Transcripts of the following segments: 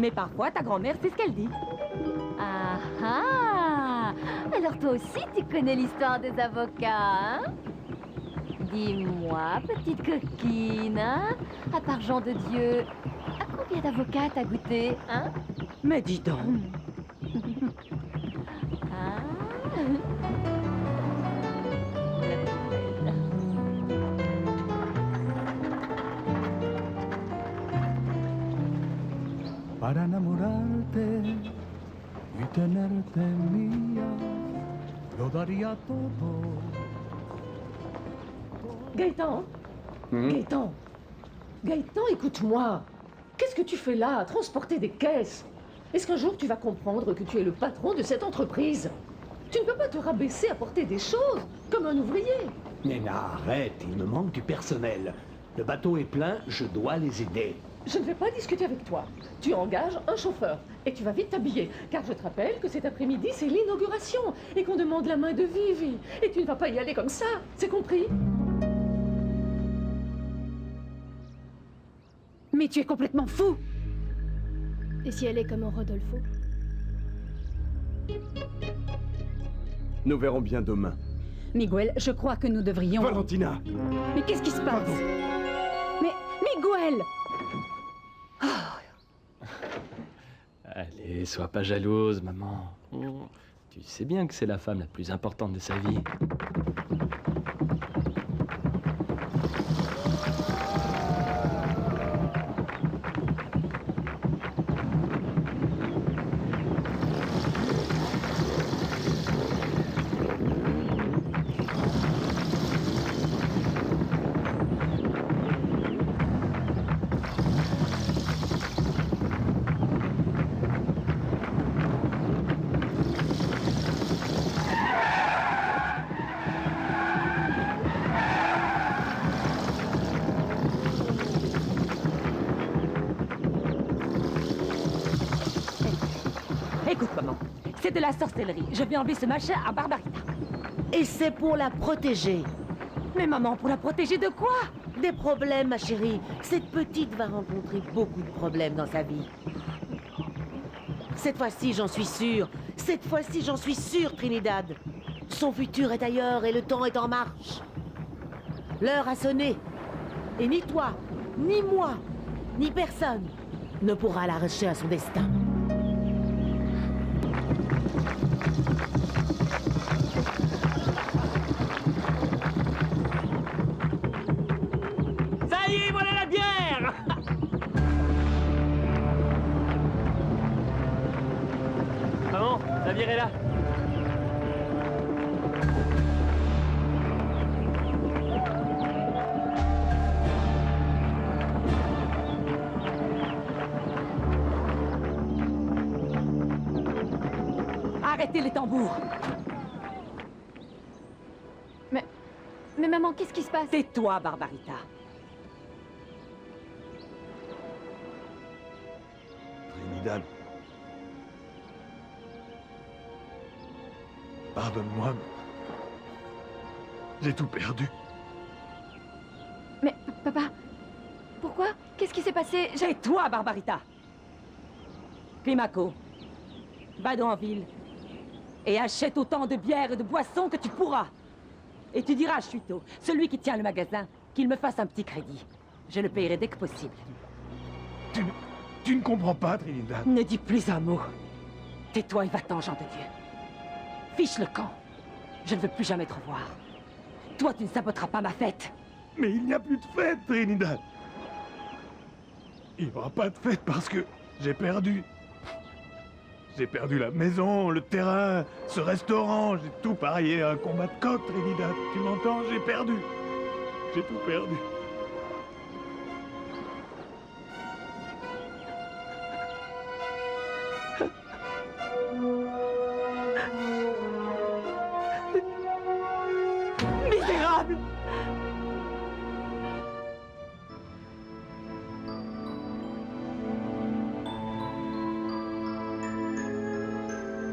Mais parfois, ta grand-mère, c'est ce qu'elle dit. Ah ah! Alors toi aussi, tu connais l'histoire des avocats, hein? Dis-moi, petite coquine, hein? À part Jean de Dieu, à combien d'avocats t'as goûté, hein? Mais dis donc. Ah. Para enamorarte y tenerte mía, lo daría todo. Gaëtan Gaëtan Gaëtan, écoute-moi. Qu'est-ce que tu fais là, à transporter des caisses? Est-ce qu'un jour tu vas comprendre que tu es le patron de cette entreprise? Tu ne peux pas te rabaisser à porter des choses, comme un ouvrier. Nena, arrête, il me manque du personnel. Le bateau est plein, je dois les aider. Je ne vais pas discuter avec toi. Tu engages un chauffeur et tu vas vite t'habiller. Car je te rappelle que cet après-midi, c'est l'inauguration et qu'on demande la main de Vivi. Et tu ne vas pas y aller comme ça, c'est compris? Mais tu es complètement fou. Et si elle est comme un Rodolfo? Nous verrons bien demain. Miguel, je crois que nous devrions... Valentina! Mais qu'est-ce qui se passe? Mais Miguel! Allez, sois pas jalouse, maman. Tu sais bien que c'est la femme la plus importante de sa vie. Écoute, maman, c'est de la sorcellerie. Je vais enlever ce machin à Barbarita. Et c'est pour la protéger. Mais maman, pour la protéger de quoi? Des problèmes, ma chérie. Cette petite va rencontrer beaucoup de problèmes dans sa vie. Cette fois-ci, j'en suis sûre. Cette fois-ci, j'en suis sûre, Trinidad. Son futur est ailleurs et le temps est en marche. L'heure a sonné. Et ni toi, ni moi, ni personne ne pourra l'arracher à son destin. Ça y est, voilà la bière! Maman, la bière est là. Arrêtez les tambours. Mais maman, qu'est-ce qui se passe? Tais-toi, Barbarita. Trinidad. Pardonne-moi. J'ai tout perdu. Mais, papa, pourquoi? Qu'est-ce qui s'est passé? Tais-toi, Barbarita. Climaco, va dans la ville et achète autant de bière et de boissons que tu pourras. Et tu diras à Chuto, celui qui tient le magasin, qu'il me fasse un petit crédit. Je le payerai dès que possible. Tu ne comprends pas, Trinidad. Ne dis plus un mot. Tais-toi et va-t'en, Jean de Dieu. Fiche le camp. Je ne veux plus jamais te revoir. Toi, tu ne saboteras pas ma fête. Mais il n'y a plus de fête, Trinidad. Il n'y aura pas de fête parce que j'ai perdu. J'ai perdu la maison, le terrain, ce restaurant. J'ai tout parié à un combat de coq, Trinidad. Tu m'entends? J'ai perdu. J'ai tout perdu. Misérable!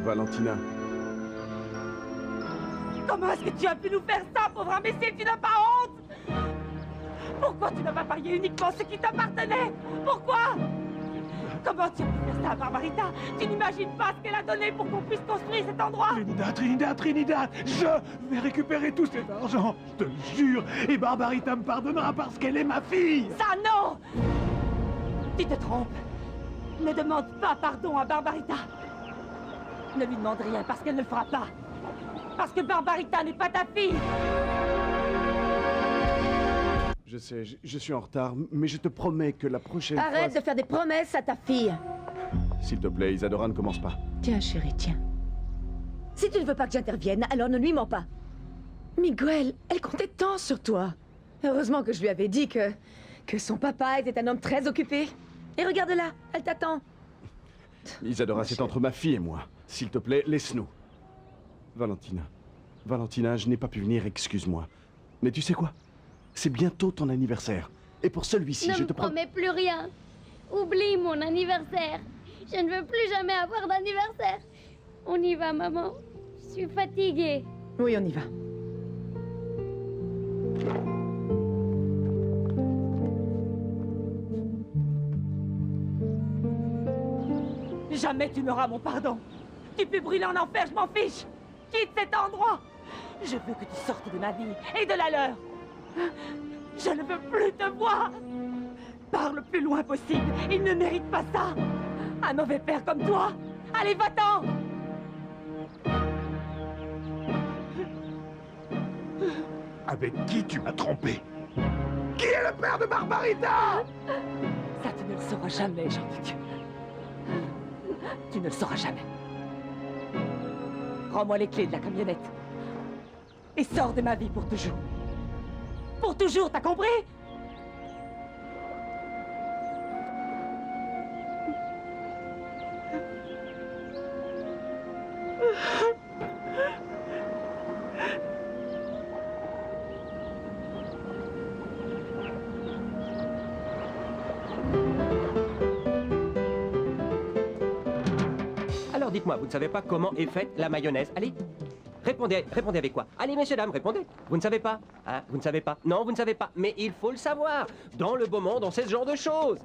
Valentina. Comment est-ce que tu as pu nous faire ça, pauvre imbécile? Tu n'as pas honte? Pourquoi tu n'as pas parié uniquement ce qui t'appartenait? Pourquoi? Comment tu as pu faire ça, Barbarita? Tu n'imagines pas ce qu'elle a donné pour qu'on puisse construire cet endroit? Trinidad, je vais récupérer tout cet argent, je te le jure, et Barbarita me pardonnera parce qu'elle est ma fille. Ça, non! Tu te trompes. Ne demande pas pardon à Barbarita. Ne lui demande rien parce qu'elle ne le fera pas. Parce que Barbarita n'est pas ta fille. Je sais, je suis en retard, mais je te promets que la prochaine fois... Arrête de faire des promesses à ta fille. S'il te plaît, Isadora, ne commence pas. Tiens, chérie, tiens. Si tu ne veux pas que j'intervienne, alors ne lui mens pas. Miguel, elle comptait tant sur toi. Heureusement que je lui avais dit que son papa était un homme très occupé. Et regarde-la, elle t'attend. Isadora, c'est entre ma fille et moi. S'il te plaît, laisse-nous. Valentina, je n'ai pas pu venir, excuse-moi. Mais tu sais quoi? C'est bientôt ton anniversaire. Et pour celui-ci, je te promets plus rien. Oublie mon anniversaire. Je ne veux plus jamais avoir d'anniversaire. On y va, maman. Je suis fatiguée. Oui, on y va. Jamais tu n'auras mon pardon. Tu peux brûler en enfer, je m'en fiche. Quitte cet endroit. Je veux que tu sortes de ma vie et de la leur. Je ne veux plus te voir. Pars le plus loin possible. Il ne mérite pas ça. Un mauvais père comme toi. Allez, va-t'en. Avec qui tu m'as trompé? Qui est le père de Barbarita? Ça, tu ne le sauras jamais, Jean de Dieu. Tu ne le sauras jamais. Rends-moi les clés de la camionnette. Et sors de ma vie pour toujours. Pour toujours, t'as compris? Alors dites-moi, vous ne savez pas comment est faite la mayonnaise? Allez, répondez avec quoi? Allez, messieurs, dames, répondez. Vous ne savez pas? Hein? Vous ne savez pas? Non, vous ne savez pas. Mais il faut le savoir. Dans le beau monde, on sait ce genre de choses.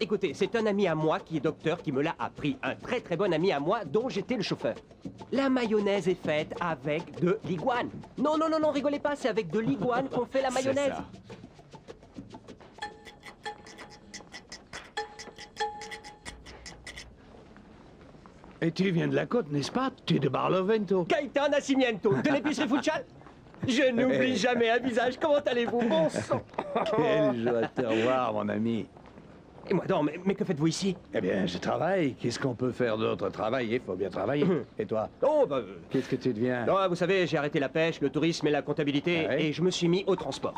Écoutez, c'est un ami à moi qui est docteur qui me l'a appris. Un très très bon ami à moi dont j'étais le chauffeur. La mayonnaise est faite avec de l'iguane. Non, non, non, non, rigolez pas, c'est avec de l'iguane qu'on fait la mayonnaise. Et tu viens de la côte, n'est-ce pas? Tu es de Barlovento. Gaëtan Nascimento, de l'épicerie Futsal. Je n'oublie jamais un visage. Comment allez-vous, bon sang? Quelle joie de te revoir, mon ami. Et moi, non, mais que faites-vous ici? Eh bien, je travaille. Qu'est-ce qu'on peut faire d'autre? Travailler, faut bien travailler. Et toi? Oh, bah... Qu'est-ce que tu deviens? Non, vous savez, j'ai arrêté la pêche, le tourisme et la comptabilité, Ah ouais? et je me suis mis au transport.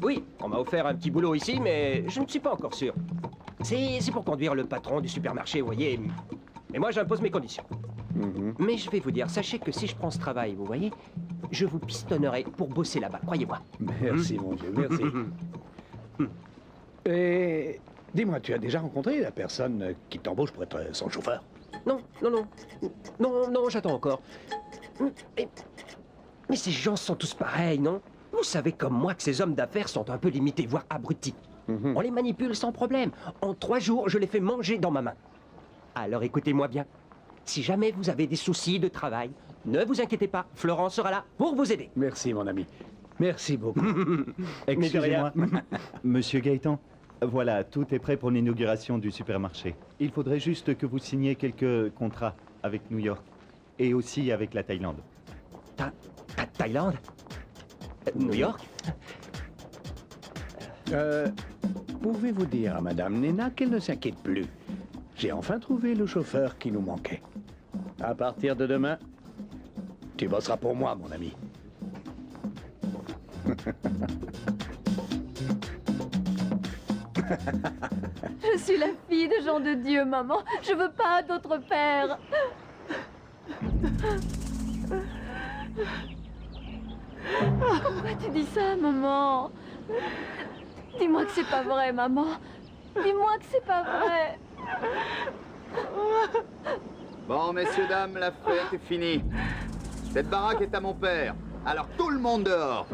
Oui, on m'a offert un petit boulot ici, mais je ne suis pas encore sûr. C'est pour conduire le patron du supermarché, vous voyez. Et moi, j'impose mes conditions. Mais je vais vous dire, sachez que si je prends ce travail, vous voyez, je vous pistonnerai pour bosser là-bas, croyez-moi. Merci, mon Dieu, merci. Et dis-moi, tu as déjà rencontré la personne qui t'embauche pour être son chauffeur? Non, non, non. Non, non, j'attends encore. Mais ces gens sont tous pareils, non? Vous savez comme moi que ces hommes d'affaires sont un peu limités, voire abrutis. On les manipule sans problème. En 3 jours, je les fais manger dans ma main. Alors écoutez-moi bien. Si jamais vous avez des soucis de travail, ne vous inquiétez pas, Florence sera là pour vous aider. Merci, mon ami. Merci beaucoup. Excusez-moi, Monsieur Gaëtan. Voilà, tout est prêt pour l'inauguration du supermarché. Il faudrait juste que vous signiez quelques contrats avec New York et aussi avec la Thaïlande. Thaïlande? New York? Pouvez-vous dire à Madame Nena qu'elle ne s'inquiète plus? J'ai enfin trouvé le chauffeur qui nous manquait. À partir de demain, tu bosseras pour moi, mon ami. Je suis la fille de Jean de Dieu, maman. Je veux pas d'autre père. Pourquoi tu dis ça, maman? Dis-moi que c'est pas vrai, maman. Dis-moi que c'est pas vrai. Bon, messieurs, dames, la fête est finie. Cette baraque est à mon père. Alors tout le monde dehors.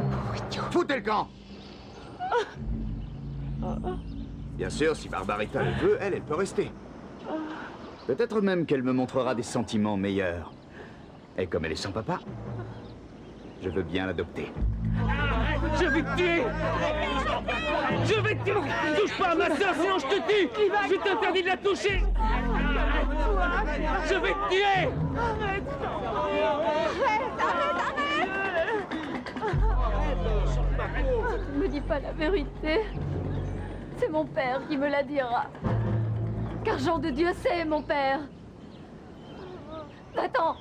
Foutez le camp. Bien sûr, si Barbarita le veut, elle peut rester. Peut-être même qu'elle me montrera des sentiments meilleurs. Et comme elle est sans papa, je veux bien l'adopter. Je vais te tuer! Je vais te tuer! Touche pas à ma soeur, sinon je te tue! Je t'interdis de la toucher! Je vais te tuer! Arrête! Tu ne me dis pas la vérité. C'est mon père qui me la dira. Car Jean de Dieu, c'est mon père. Va-t'en!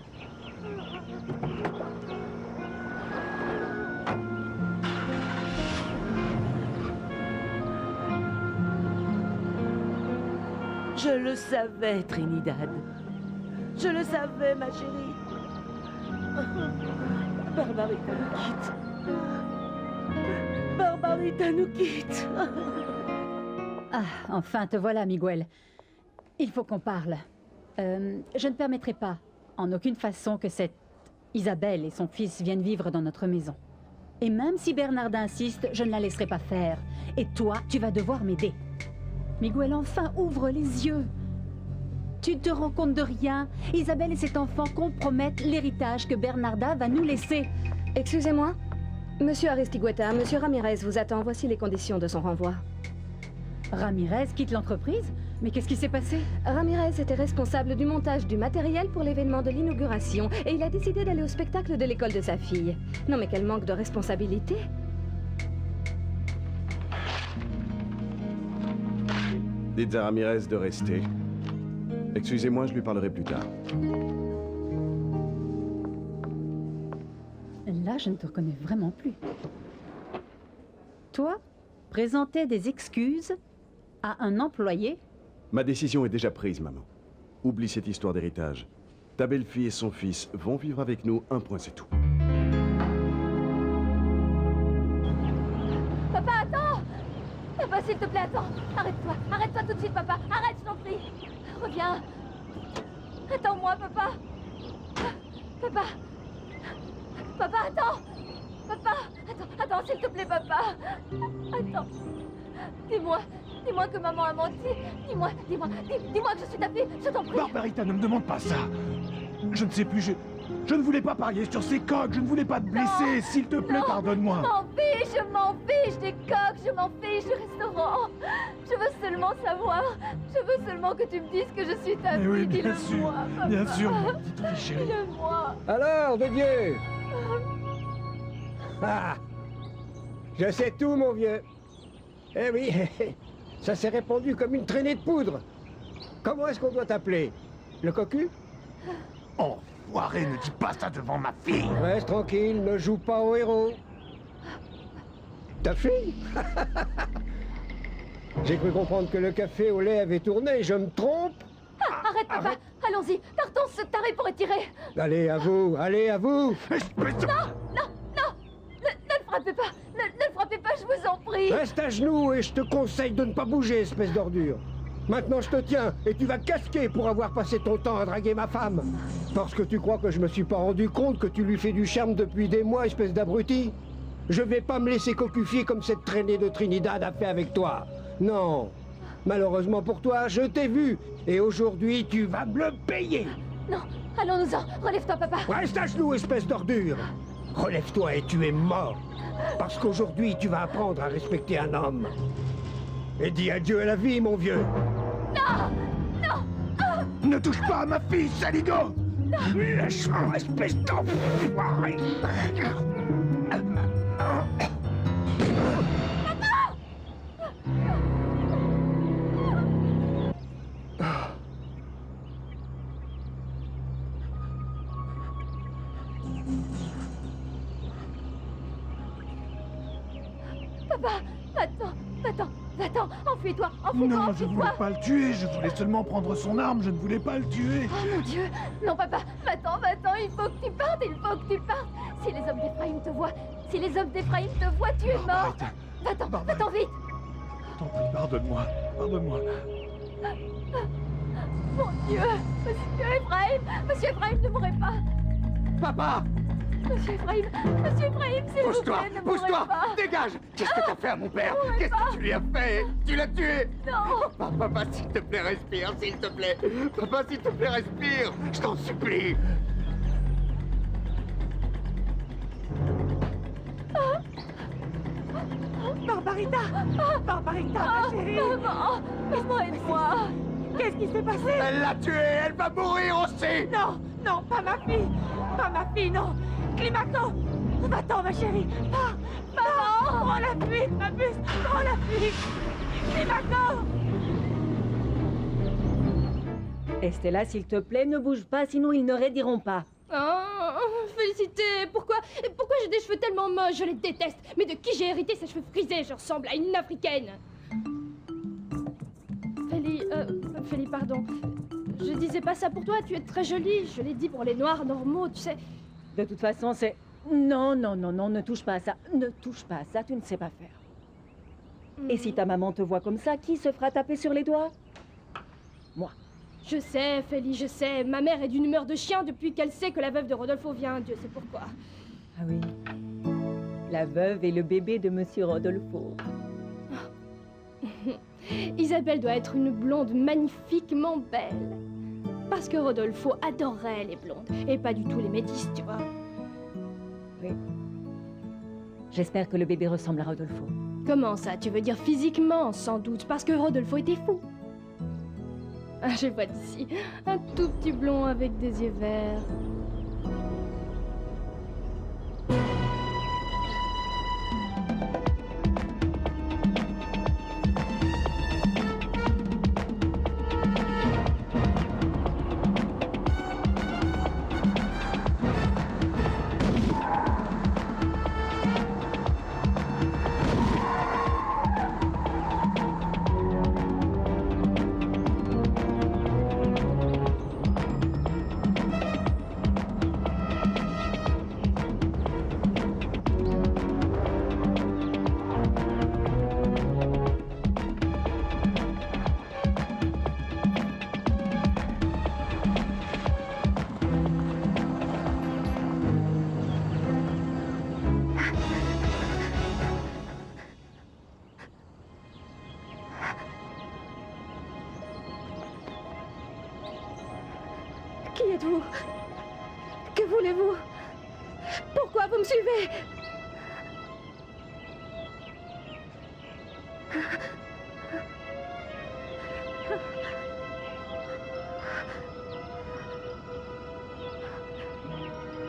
Je le savais, Trinidad. Je le savais, ma chérie. Barbarita nous quitte. Barbarita nous quitte. Ah, enfin, te voilà, Miguel. Il faut qu'on parle. Je ne permettrai pas, en aucune façon, que cette Isabelle et son fils viennent vivre dans notre maison. Et même si Bernarda insiste, je ne la laisserai pas faire. Et toi, tu vas devoir m'aider. Miguel, enfin, ouvre les yeux. Tu te rends compte de rien? Isabelle et cet enfant compromettent l'héritage que Bernarda va nous laisser. Excusez-moi. Monsieur Aristigueta, Monsieur Ramirez vous attend. Voici les conditions de son renvoi. Ramirez quitte l'entreprise? Mais qu'est-ce qui s'est passé? Ramirez était responsable du montage du matériel pour l'événement de l'inauguration et il a décidé d'aller au spectacle de l'école de sa fille. Non mais quel manque de responsabilité! Dites à Ramirez de rester. Excusez-moi, je lui parlerai plus tard. Là, je ne te reconnais vraiment plus. Toi, présenter des excuses à un employé? Ma décision est déjà prise, maman. Oublie cette histoire d'héritage. Ta belle-fille et son fils vont vivre avec nous, un point, c'est tout. Papa, attends! Papa, s'il te plaît, attends! Arrête-toi! Arrête-toi tout de suite, papa! Arrête, je t'en prie! Reviens! Attends-moi, papa! Papa! Papa, attends! Papa! Attends, s'il te plaît, papa! Attends! Dis-moi que maman a menti! Dis-moi que je suis ta fille! Je t'en prie! Barbarita, ne me demande pas ça! Je ne sais plus, je ne voulais pas parier sur ces coques, je ne voulais pas te blesser, s'il te plaît, pardonne-moi! Je m'en fiche des coques, je m'en fiche du restaurant! Je veux seulement savoir, je veux seulement que tu me dises que je suis ta fille, oui, dis-le-moi! Bien sûr, ma petite fille chérie! Dis-le-moi! Alors, de Dieu! Ah! Je sais tout, mon vieux! Eh oui, ça s'est répandu comme une traînée de poudre. Comment est-ce qu'on doit t'appeler? Le cocu? Enfoiré, ne dis pas ça devant ma fille! Reste tranquille, ne joue pas au héros. Ta fille? J'ai cru comprendre que le café au lait avait tourné, je me trompe? Ah, arrête, papa! Allons-y, partons ce taré pour étirer! Allez, à vous, allez, à vous! Non! Ne le frappez pas! Ne le frappez pas, je vous en prie! Reste à genoux et je te conseille de ne pas bouger, espèce d'ordure. Maintenant, je te tiens et tu vas casquer pour avoir passé ton temps à draguer ma femme. Parce que tu crois que je me suis pas rendu compte que tu lui fais du charme depuis des mois, espèce d'abruti? Je vais pas me laisser cocufier comme cette traînée de Trinidad a fait avec toi. Non. Malheureusement pour toi, je t'ai vu. Et aujourd'hui, tu vas me le payer. Non, allons-nous-en. Relève-toi, papa. Reste à genoux, espèce d'ordure. Relève-toi et tu es mort. Parce qu'aujourd'hui, tu vas apprendre à respecter un homme. Et dis adieu à la vie, mon vieux. Non! Ne touche pas à ma fille, saligo! Lâche-moi, espèce d'enfoiré! Papa, va-t'en, enfuis-toi, Non, je ne voulais pas le tuer, je voulais seulement prendre son arme, je ne voulais pas le tuer. Oh mon Dieu! Non, papa, va-t'en, il faut que tu partes, Si les hommes d'Ephraïm te voient, tu es mort! Va-t'en vite! T'en prie, pardonne-moi. Mon Dieu! Monsieur Ephraïm, ne mourrez pas! Papa! Monsieur Ephraim, s'il vous Pousse-toi, plaît, ne mourrez pousse-toi, pas. dégage. Qu'est-ce que t'as fait à mon père? Ne mourrez Qu'est-ce pas. que tu lui as fait? Tu l'as tué? Non. Papa, s'il te plaît, respire, s'il te plaît. Papa, s'il te plaît, respire. Je t'en supplie. Barbarita! Barbarita, ma chérie! Maman! Maman, aide-moi! Qu'est-ce qui s'est passé? Elle l'a tué, elle va mourir aussi! Non, non, pas ma fille! Pas ma fille, non! Climaco! Va-t'en, ma chérie! Pas! Maman! Prends la fuite, ma puce! Prends la fuite! Climaco! Estella, s'il te plaît, ne bouge pas, sinon ils ne rédiront pas. Oh, Félicité, pourquoi j'ai des cheveux tellement moches? Je les déteste. Mais de qui j'ai hérité ces cheveux frisés? Je ressemble à une africaine. Félie, pardon. Je disais pas ça pour toi, tu es très jolie. Je l'ai dit pour les noirs normaux, tu sais. De toute façon, c'est... Non, non, non, non, ne touche pas à ça. Ne touche pas à ça, tu ne sais pas faire. Et si ta maman te voit comme ça, qui se fera taper sur les doigts? Moi. Je sais, Félie, je sais. Ma mère est d'une humeur de chien depuis qu'elle sait que la veuve de Rodolfo vient. Dieu sait pourquoi. Ah oui. La veuve et le bébé de Monsieur Rodolfo. Isabelle doit être une blonde magnifiquement belle. Parce que Rodolfo adorait les blondes, et pas du tout les métisses, tu vois. Oui. J'espère que le bébé ressemble à Rodolfo. Comment ça? Tu veux dire physiquement, sans doute, parce que Rodolfo était fou. Ah, je vois d'ici. Un tout petit blond avec des yeux verts. Qui êtes-vous? Que voulez-vous? Pourquoi vous me suivez?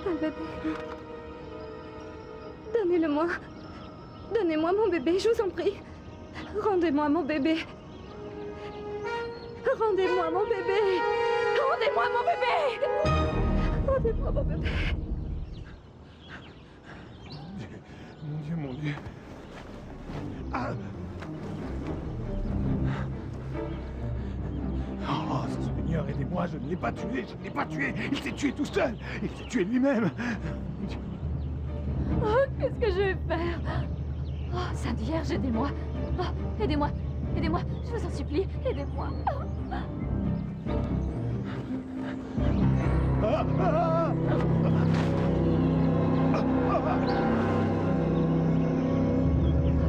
Un bébé. Donnez-le-moi. Donnez-moi mon bébé, je vous en prie. Rendez-moi mon bébé. Rendez-moi mon bébé. Rendez-moi mon bébé. Rendez-moi mon bébé. Mon Dieu, mon Dieu. Ah. Oh, Seigneur, aidez-moi, je ne l'ai pas tué, je ne l'ai pas tué. Il s'est tué tout seul. Il s'est tué lui-même. Oh, qu'est-ce que je vais faire? Oh, Sainte Vierge, aidez-moi. Oh, aidez-moi, aidez-moi, je vous en supplie, aidez-moi.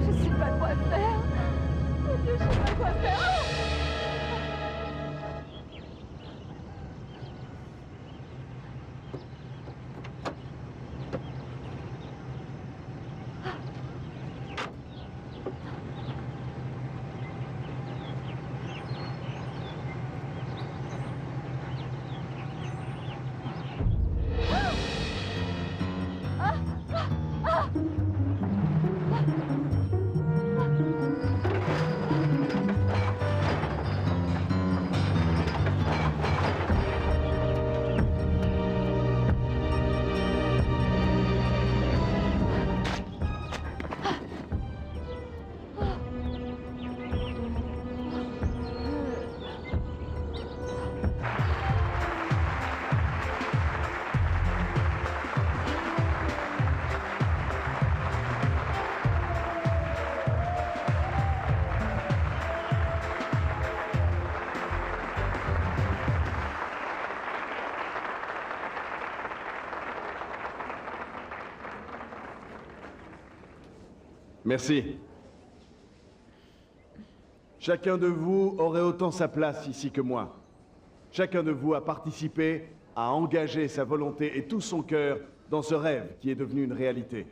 Je ne sais pas quoi faire. Mon Dieu, je ne sais pas quoi faire. Merci. Chacun de vous aurait autant sa place ici que moi. Chacun de vous a participé, a engagé sa volonté et tout son cœur dans ce rêve qui est devenu une réalité.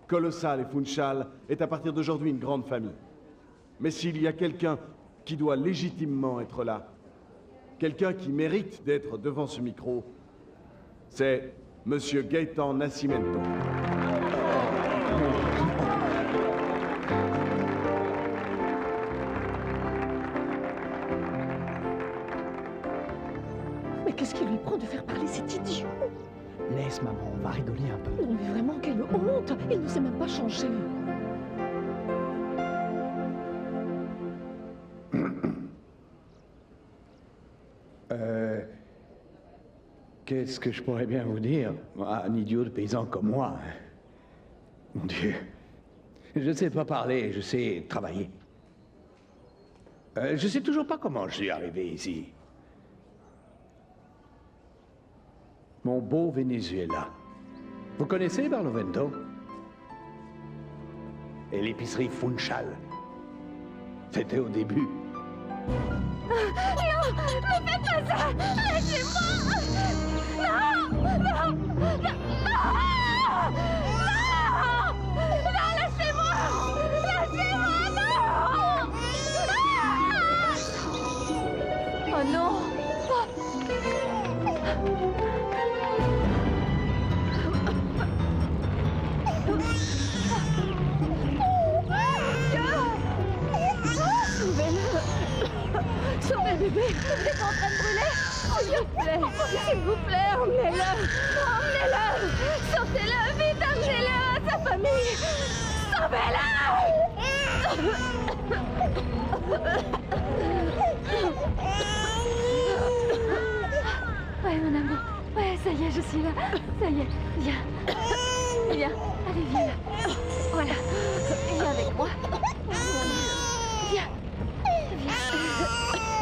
Colossal et Funchal est à partir d'aujourd'hui une grande famille. Mais s'il y a quelqu'un qui doit légitimement être là, quelqu'un qui mérite d'être devant ce micro, c'est Monsieur Gaëtan Nascimento. Mais qu'est-ce qui lui prend de faire parler cet idiot? Laisse, maman, on va rigoler un peu. Non mais vraiment, quelle honte! Il ne s'est même pas changé. Qu'est-ce que je pourrais bien vous dire? Un idiot de paysan comme moi. Mon Dieu. Je ne sais pas parler, je sais travailler. Je sais toujours pas comment je suis arrivé ici. Mon beau Venezuela. Vous connaissez Barlovento? Et l'épicerie Funchal. C'était au début. Non, ne faites pas ça. Lâchez-moi. Non, non, non, non, non, lâchez-moi. Lâchez-moi, non. Oh non. Sauvez le bébé. Vous êtes en train de brûler. S'il vous plaît, emmenez-le. Emmenez-le. Sortez-le, vite, emmenez-le à sa famille. Ouais, mon amour. Ouais, ça y est, je suis là. Ça y est, viens. Viens. Allez, viens là. Voilà. Viens avec moi. Viens.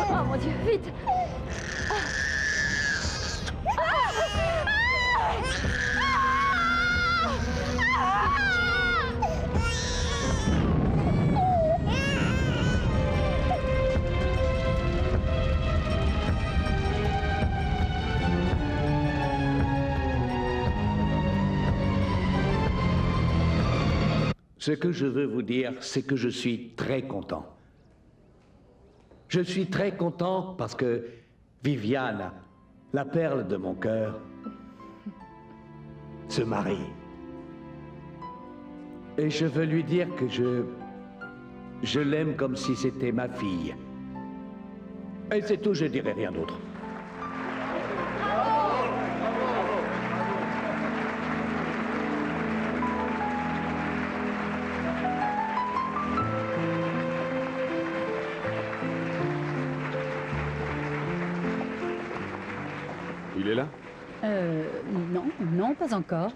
Oh mon Dieu, vite. Ce que je veux vous dire, c'est que je suis très content. Je suis très content parce que Viviane, la perle de mon cœur, se marie. Et je veux lui dire que je l'aime comme si c'était ma fille. Et c'est tout, je dirai rien d'autre. Il est là? Non, non, pas encore.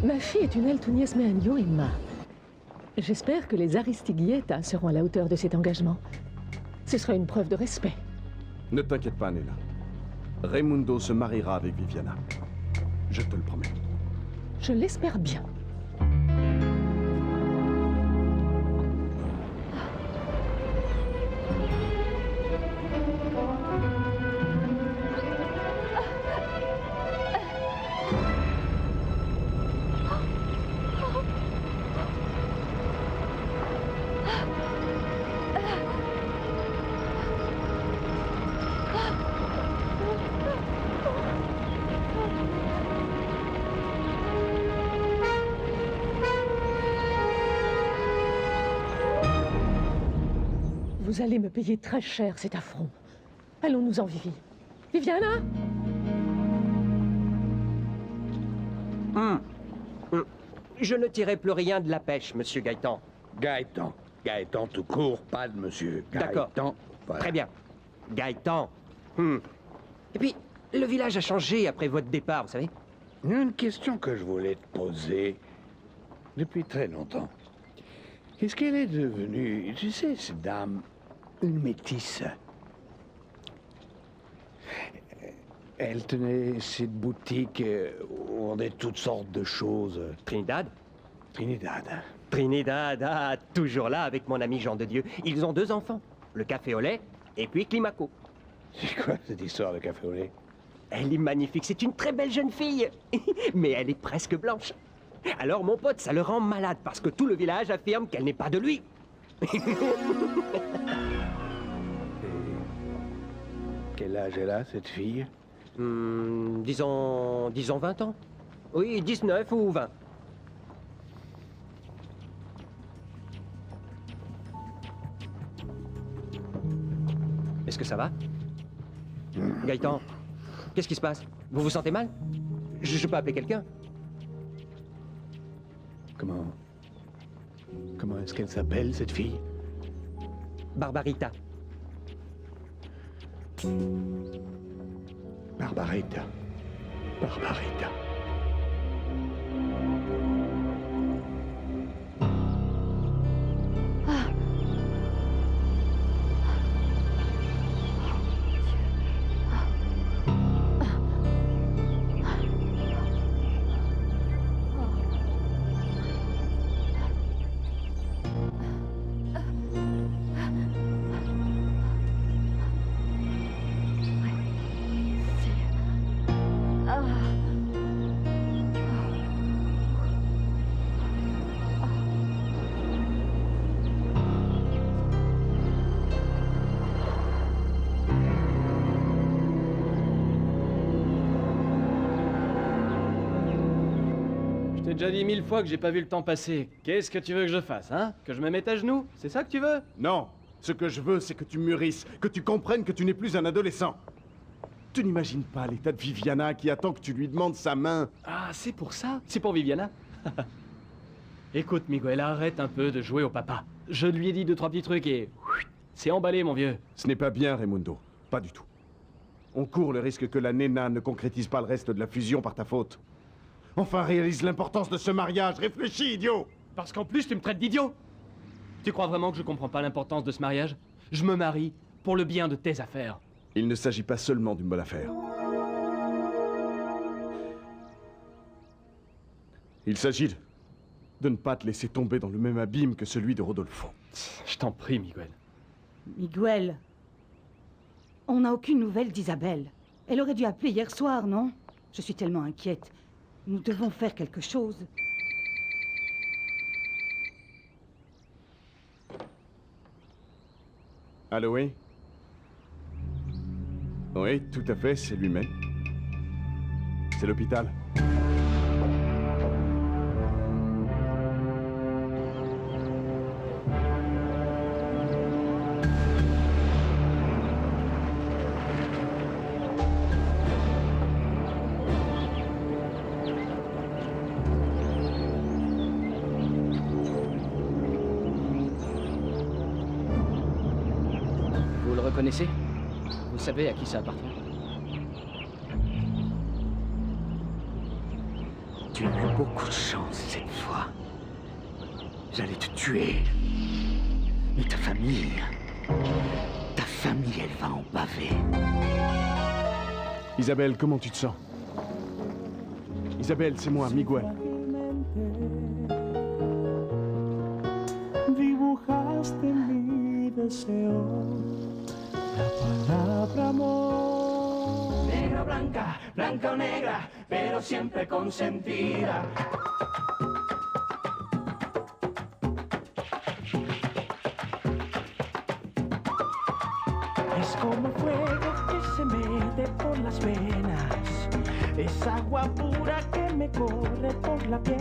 Ma fille est une Altunies Meagno Emma. J'espère que les Aristiglieta seront à la hauteur de cet engagement. Ce sera une preuve de respect. Ne t'inquiète pas, Nena. Raimundo se mariera avec Viviana. Je te le promets. Je l'espère bien. Vous allez me payer très cher cet affront. Allons-nous-en, Vivi. Viviana? Je ne tirais plus rien de la pêche, monsieur Gaëtan. Gaëtan. Gaëtan tout court, pas de monsieur. D'accord. Gaëtan, voilà. Très bien. Gaëtan. Et puis, le village a changé après votre départ, vous savez. Une question que je voulais te poser depuis très longtemps. Est-ce qu'elle est devenue, tu sais, cette dame, une métisse? Elle tenait cette boutique où on vendait toutes sortes de choses. Trinidad? Trinidad. Trinidad, ah, toujours là avec mon ami Jean de Dieu. Ils ont 2 enfants, le café au lait et puis Climaco. C'est quoi cette histoire de café au lait? Elle est magnifique, c'est une très belle jeune fille. Mais elle est presque blanche. Alors mon pote, ça le rend malade parce que tout le village affirme qu'elle n'est pas de lui. Quel âge elle a, cette fille? Disons 20 ans. Oui, 19 ou 20. Est-ce que ça va? Gaëtan, qu'est-ce qui se passe? Vous vous sentez mal? Je peux appeler quelqu'un? Comment est-ce qu'elle s'appelle, cette fille? Barbarita. Barbarita. Barbarita. Je t'ai déjà dit 1000 fois que j'ai pas vu le temps passer. Qu'est-ce que tu veux que je fasse, hein? Que je me mette à genoux? C'est ça que tu veux? Non. Ce que je veux, c'est que tu mûrisses, que tu comprennes que tu n'es plus un adolescent. Tu n'imagines pas l'état de Viviana qui attend que tu lui demandes sa main. Ah, c'est pour ça? C'est pour Viviana? Écoute, Miguel, arrête un peu de jouer au papa. Je lui ai dit 2-3 petits trucs et... c'est emballé, mon vieux. Ce n'est pas bien, Raimundo. Pas du tout. On court le risque que la Nena ne concrétise pas le reste de la fusion par ta faute. Enfin, réalise l'importance de ce mariage. Réfléchis, idiot! Parce qu'en plus, tu me traites d'idiot! Tu crois vraiment que je comprends pas l'importance de ce mariage? Je me marie pour le bien de tes affaires. Il ne s'agit pas seulement d'une bonne affaire. Il s'agit de ne pas te laisser tomber dans le même abîme que celui de Rodolfo. Je t'en prie, Miguel. Miguel, on n'a aucune nouvelle d'Isabelle. Elle aurait dû appeler hier soir, non? Je suis tellement inquiète. Nous devons faire quelque chose. Allô, oui? Oui, tout à fait, c'est lui-même. C'est l'hôpital. Vous le reconnaissez? Vous savez à qui ça appartient? Tu as eu beaucoup de chance cette fois. J'allais te tuer. Mais ta famille, elle va en baver. Isabelle, comment tu te sens? Isabelle, c'est moi, Miguel. Dibujaste mi deseo, la palabra amor. Negra o blanca, blanca o negra, pero siempre consentida. Es como fuego que se mete por las venas, es agua pura que me corre por la piel.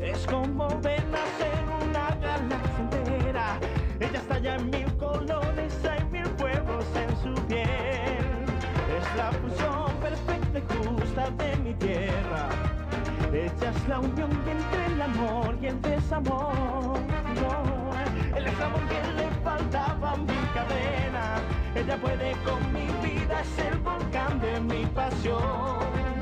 Es como ver nacer una galaxia entera. Ella estalla en 1000 colores, hay 1000 fuegos en su piel. Es la fusión perfecta y justa de mi tierra. Ella es la unión entre el amor y el desamor. No, el amor que le faltaban 1000 cadenas. Ella puede con mi vida, es el volcán de mi pasión.